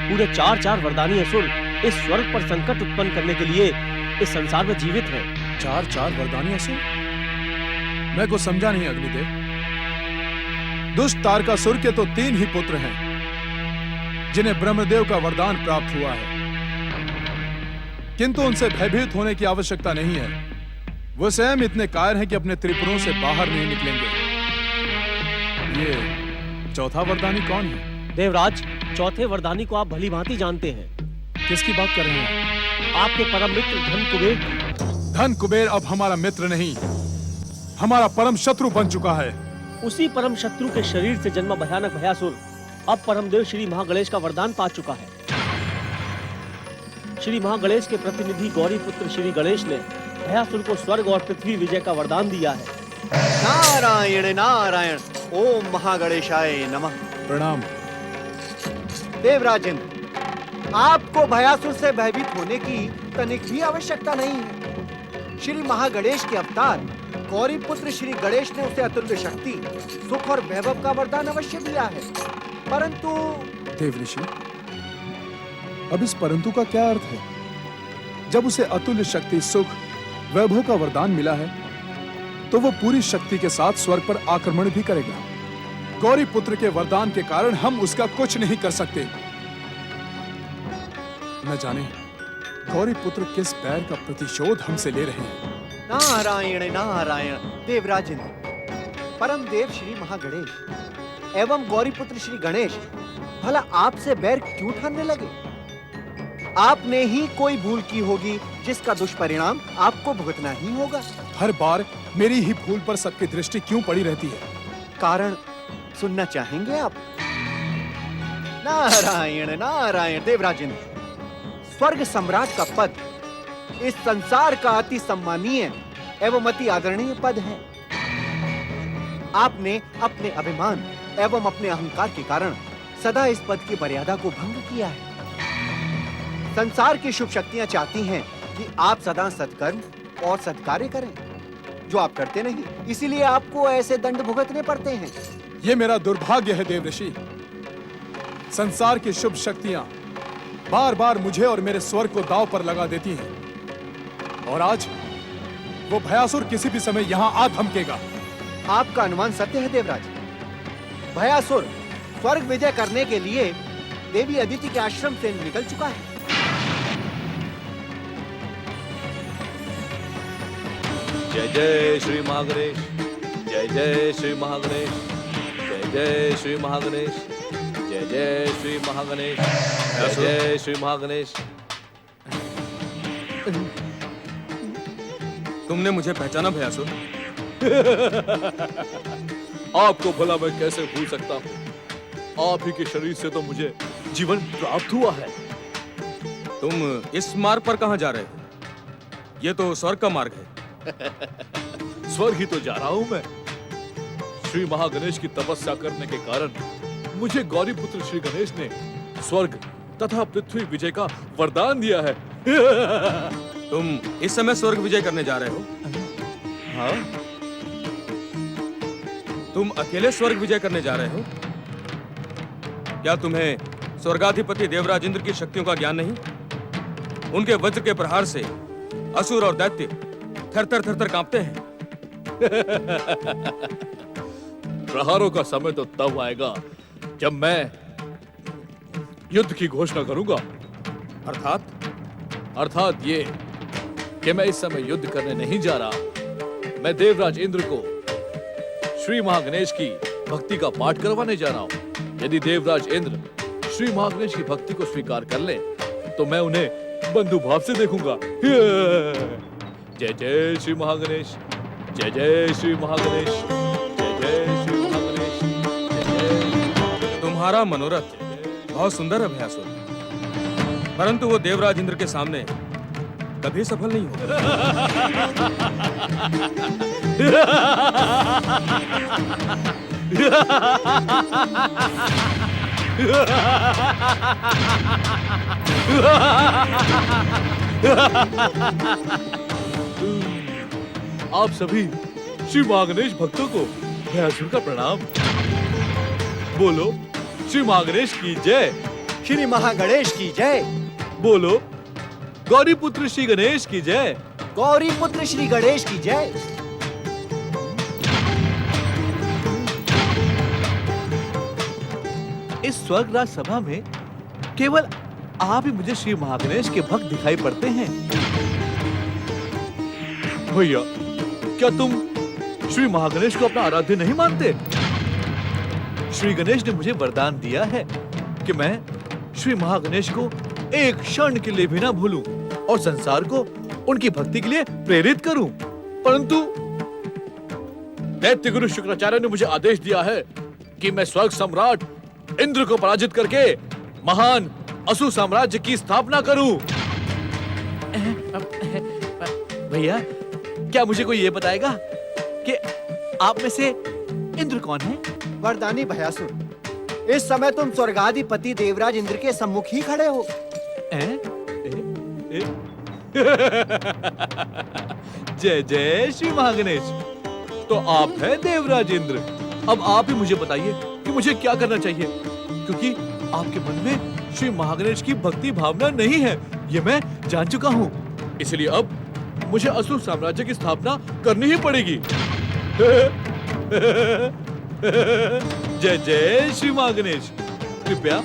पूरे 4 वरदानी असुर इस स्वर्ग पर संकट उत्पन्न करने के लिए इस संसार में जीवित हैं। 4 वरदानी असुर? मैं कुछ समझा नहीं अग्निदेव। दुष्ट तारकासुर के तो 3 ही पुत्र हैं जिन्हें ब्रह्मदेव का वरदान प्राप्त हुआ है, किंतु उनसे भयभीत होने की आवश्यकता नहीं है। वो स्वयं इतने कायर हैं कि अपने त्रिपुरों से बाहर नहीं निकलेंगे। ये चौथा वरदानी कौन है? देवराज, चौथे वरदानी को आप भली भांति जानते हैं। किसकी बात कर रहे हैं? आपके परम मित्र धन कुबेर। धन कुबेर अब हमारा मित्र नहीं, हमारा परम शत्रु बन चुका है। उसी परम शत्रु के शरीर से जन्मा भयानक भयासुर अब परमदेव श्री महागणेश का वरदान पा चुका है। श्री महागणेश के प्रतिनिधि गौरी पुत्र श्री गणेश ने भयासुर को स्वर्ग और पृथ्वी विजय का वरदान दिया है। नारायण नारायण। ओम महागणेशाय नमः। प्रणाम। देवराजेंद्र, आपको भयासुर से भयभीत होने की तनिक भी आवश्यकता नहीं है। श्री महागणेश के अवतार गौरी पुत्र श्री गणेश ने उसे अतुल्य शक्ति, सुख और वैभव का वरदान अवश्य दिया है, परंतु देव ऋषि, अब इस परंतु का क्या अर्थ है? जब उसे अतुल्य शक्ति, सुख, वैभव का वरदान मिला है, तो वो पूरी शक्ति के साथ स्वर्ग पर आक्रमण भी करेगा। गौरी पुत्र के वरदान के कारण हम उसका कुछ नहीं कर सकते। न जाने गौरी पुत्र किस बैर का प्रतिशोध हमसे ले रहे हैं। नारायण नारायण। देवराजेंद्र, परम देव श्री महागणेश एवं गौरी पुत्र श्री गणेश भला आपसे बैर क्यों ठानने लगे? आपने ही कोई भूल की होगी जिसका दुष्परिणाम आपको भुगतना ही होगा। हर बार मेरी ही भूल पर सबकी दृष्टि क्यों पड़ी रहती है? कारण सुनना चाहेंगे आप? नारायण नारायण। देवराजेंद्र, स्वर्ग सम्राट का पद इस संसार का अति सम्मानीय एवं अति आदरणीय पद है। आपने अपने अभिमान एवं अपने अहंकार के कारण सदा इस पद की मर्यादा को भंग किया है। संसार की शुभ शक्तियां चाहती हैं कि आप सदा सत्कर्म और सत्कार्य करें, जो आप करते नहीं, इसीलिए आपको ऐसे दंड भुगतने पड़ते हैं। ये मेरा दुर्भाग्य है देव ऋषि। संसार की शुभ शक्तियां बार बार मुझे और मेरे स्वर्ग को दांव पर लगा देती हैं, और आज वो भयासुर किसी भी समय यहां आ धमकेगा। आपका अनुमान सत्य है देवराज। भयासुर स्वर्ग विजय करने के लिए देवी अदिति के आश्रम से निकल चुका है। जय जय श्री महागणेश, जय जय श्री महागणेश, जय जय श्री महागणेश, जय जय श्री महागणेश, जय जय श्री महागणेश। तुमने मुझे पहचाना भयासुर? आपको भला मैं कैसे भूल सकता हूँ? आप ही के शरीर से तो मुझे जीवन प्राप्त हुआ है। तुम इस मार्ग पर कहाँ जा रहे हो? ये तो स्वर्ग का मार्ग है। स्वर्ग ही तो जा रहा हूँ मैं। श्री महागणेश की तपस्या करने के कारण मुझे गौरी पुत्र श्री गणेश ने स्वर्ग तथा पृथ्वी विजय का वरदान दिया है। तुम इस समय स्वर्ग विजय करने जा रहे हो? हाँ। तुम अकेले स्वर्ग विजय करने जा रहे हो? क्या तुम्हें स्वर्गाधिपति देवराज इंद्र की शक्तियों का ज्ञान नहीं? उनके वज्र के प्रहार से असुर और दैत्य थर थर कांपते हैं। प्रहारों का समय तो तब आएगा जब मैं युद्ध की घोषणा करूंगा। अर्थात ये कि मैं इस समय युद्ध करने नहीं जा रहा। मैं देवराज इंद्र को श्री महागणेश की भक्ति का पाठ करवाने जा रहा हूँ। यदि देवराज इंद्र श्री महागणेश की भक्ति को स्वीकार कर ले, तो मैं उन्हें बंधु भाव से देखूंगा। जय जय श्री महागणेश, जय जय श्री महागणेश, जय जय श्री महागणेश, जय जय। तुम्हारा मनोरथ बहुत सुंदर है भयासुर, परंतु वो देवराज इंद्र के सामने कभी सफल नहीं होगा। आप सभी श्री महागणेश भक्तों को भयासुर का प्रणाम। बोलो श्री महागणेश की जय। श्री महागणेश की जय। बोलो गौरी पुत्र श्री गणेश की जय। गौरी पुत्र श्री गणेश की जय। इस स्वर्ग राज सभा में केवल आप ही मुझे श्री महागणेश के भक्त दिखाई पड़ते हैं। भैया, क्या तुम श्री महागणेश को अपना आराध्य नहीं मानते? श्री गणेश ने मुझे वरदान दिया है कि मैं श्री महागणेश को एक क्षण के लिए भी ना भूलूं और संसार को उनकी भक्ति के लिए प्रेरित करूं। परंतु दैत्य गुरु शुक्राचार्य ने मुझे आदेश दिया है कि मैं स्वर्ग सम्राट इंद्र को पराजित करके महान असुर साम्राज्य की स्थापना करूं। भैया, क्या मुझे कोई ये बताएगा कि आप में से इंद्र कौन है? वरदानी भयासुर, इस समय तुम स्वर्गाधिपति देवराज इंद्र के सम्मुख ही खड़े हो। जय जय श्री महागणेश। तो आप हैं देवराज इंद्र। अब आप ही मुझे बताइए कि मुझे क्या करना चाहिए, क्योंकि आपके मन में श्री महागणेश की भक्ति भावना नहीं है, ये मैं जान चुका हूँ। इसलिए अब मुझे असुर साम्राज्य की स्थापना करनी ही पड़ेगी। जय जय श्री महागणेश। कृपया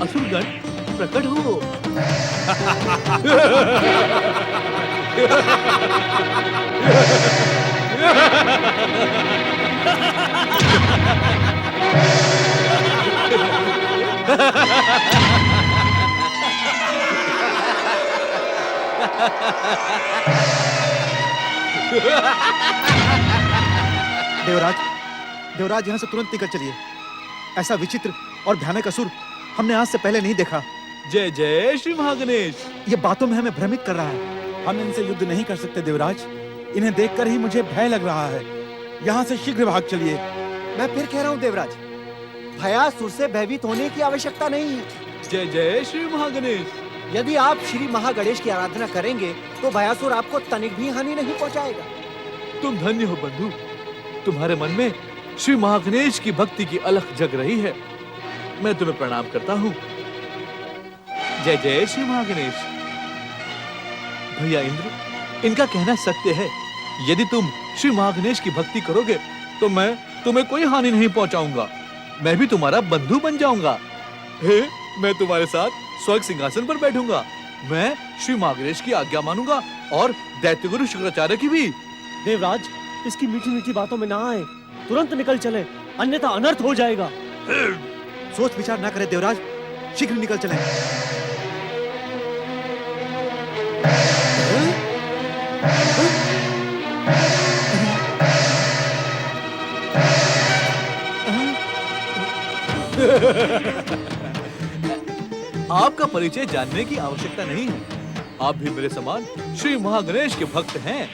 असुरगण प्रकट हो। देवराज, देवराज यहाँ से तुरंत निकल चलिए। ऐसा विचित्र और भयानक असुर हमने आज से पहले नहीं देखा। जय जय श्री महागणेश। ये बातों में हमें भ्रमित कर रहा है। हम इनसे युद्ध नहीं कर सकते देवराज। इन्हें देखकर ही मुझे भय लग रहा है। यहाँ से शीघ्र भाग चलिए। मैं फिर कह रहा हूँ देवराज, भयासुर से भयभीत होने की आवश्यकता नहीं है। जय जय श्री महागणेश। यदि आप श्री महागणेश की आराधना करेंगे तो भयासुर आपको तनिक भी हानि नहीं पहुंचाएगा। तुम धन्य हो बंधु, तुम्हारे मन में श्री महागणेश की भक्ति की अलख जग रही है। मैं तुम्हें प्रणाम करता हूँ। जय जय श्री महागणेश। भैया इंद्र, इनका कहना सत्य है। यदि तुम श्री महागणेश की भक्ति करोगे तो मैं तुम्हें कोई हानि नहीं पहुंचाऊंगा। मैं भी तुम्हारा बंधु बन जाऊंगा। मैं तुम्हारे साथ स्वर्ग सिंहासन पर बैठूंगा। मैं श्री महागणेश की आज्ञा मानूंगा और दैत्य गुरु शुक्राचार्य की भी। देवराज, इसकी मीठी मीठी बातों में ना आए, तुरंत निकल चले, अन्यथा अनर्थ हो जाएगा। सोच विचार ना करें देवराज, शीघ्र निकल चलें। आपका परिचय जानने की आवश्यकता नहीं है। आप भी मेरे समान श्री महागणेश के भक्त हैं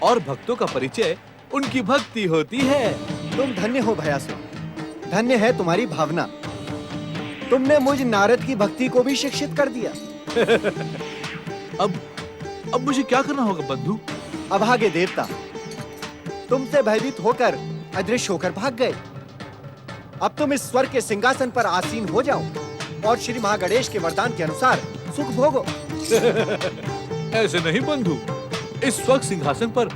और भक्तों का परिचय उनकी भक्ति होती है। तुम धन्य हो भयासुर, धन्य है तुम्हारी भावना। तुमने मुझ नारद की भक्ति को भी शिक्षित कर दिया। अब मुझे क्या करना होगा बंधु? अभागे देवता, तुमसे भयभीत होकर अदृश्य होकर भाग गए। अब तुम इस स्वर्ग के सिंहासन पर आसीन हो जाओ और श्री महागणेश के वरदान के अनुसार सुख भोगो। ऐसे नहीं बंधु, इस स्वर्ग सिंहासन पर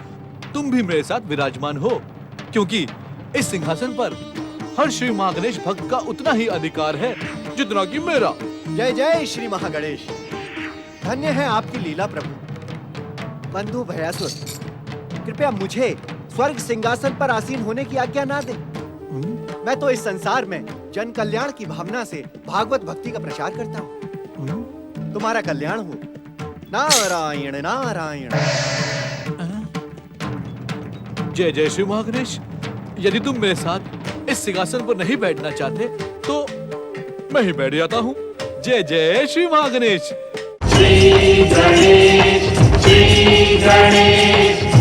तुम भी मेरे साथ विराजमान हो, क्योंकि इस सिंहासन पर हर श्री महागणेश भक्त का उतना ही अधिकार है जितना कि मेरा। जय जय श्री महागणेश। धन्य है आपकी लीला प्रभु। बंधु भयासुर, कृपया मुझे स्वर्ग सिंहासन पर आसीन होने की आज्ञा ना दें। मैं तो इस संसार में जन कल्याण की भावना से भागवत भक्ति का प्रचार करता हूँ। तुम्हारा कल्याण हो। नारायण नारायण। जय जय श्री महागणेश। यदि तुम मेरे साथ इस सिंहासन पर नहीं बैठना चाहते तो मैं ही बैठ जाता हूँ। जय जय श्री महागणेश। श्री गणेश, श्री गणेश।